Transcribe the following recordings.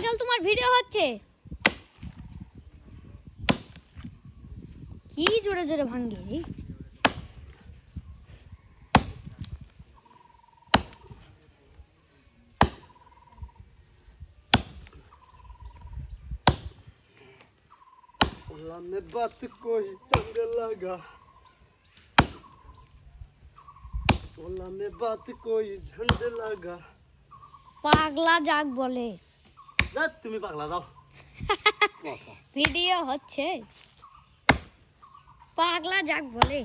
uncle তোমার video হচ্ছে কি জোরে জোরে ভাঙে রে ओला में बात कोई ढंग लगा ओला में बात कोई झंड लगा পাগলা জাগ বলে যা তুমি পাগলা দাও ভিডিও হচ্ছে পাগলা জাগ বলে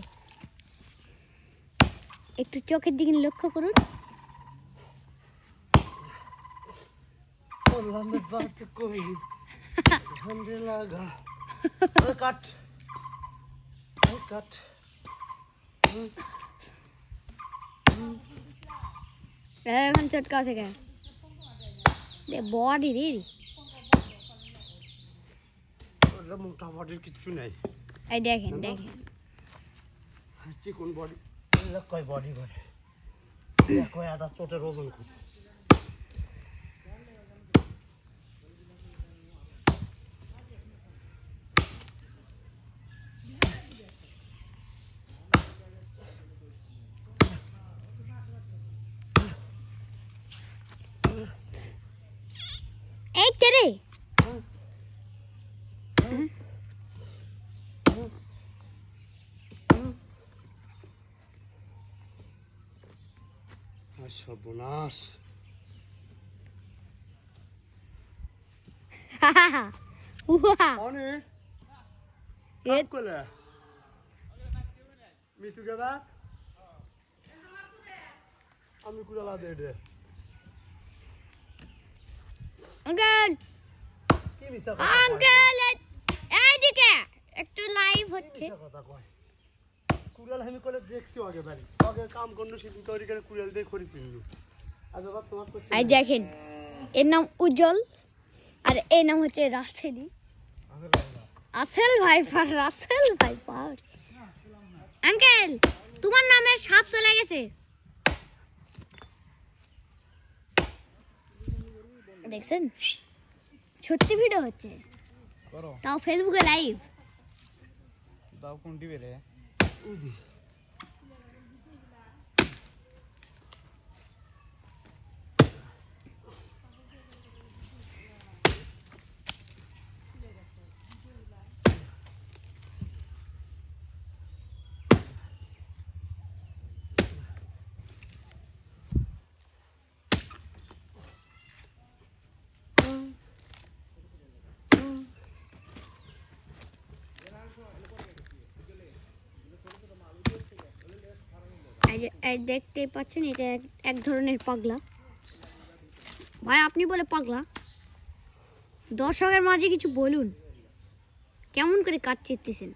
একটু চোখের দিকে লক্ষ্য করুন ओला में बात कोई झंड लगा कट कट এখন চটকা আছে কেন দে বডি রে ওলা মোটা বডির কিছু নাই এই দেখেন দেখেন চিকন বডি এলা কয় বডি করে কয় আটা চোটের ওজন কত এই তেরে সর্বনাশ উহা অনে এ কোলে মিতু গেবা আমি কুড়ালা দে দে আঙ্কেল কি মিছা আঙ্কেল এইদিকে একটু লাইভ হচ্ছে কথা কয় কুড়াল আমি কোলে দেখছি আগে বাড়ি আগে কাম করনো শিল্পী তৈরি করে কুড়াল দিয়ে করেছিল আজ বাবা তোমার করছে এই দেখেন এর নাম উজ্জ্বল আর এর নাম হচ্ছে রাসেলি আসেল ভাই পার রাসেল ভাই পার আঙ্কেল তোমার নামের সাপ চলে গেছে দেখছেন সত্যি ভিডিও হচ্ছে করো তাও ফেসবুকে লাইভ দাও কোন টিভি রে উদি এই দেখতে পাচ্ছেন এটা এক ধরনের পাগলা ভাই আপনি বলে পাগলা দর্শকের মাঝে কিছু বলুন কেমন করে কাজ চিত্তেছেন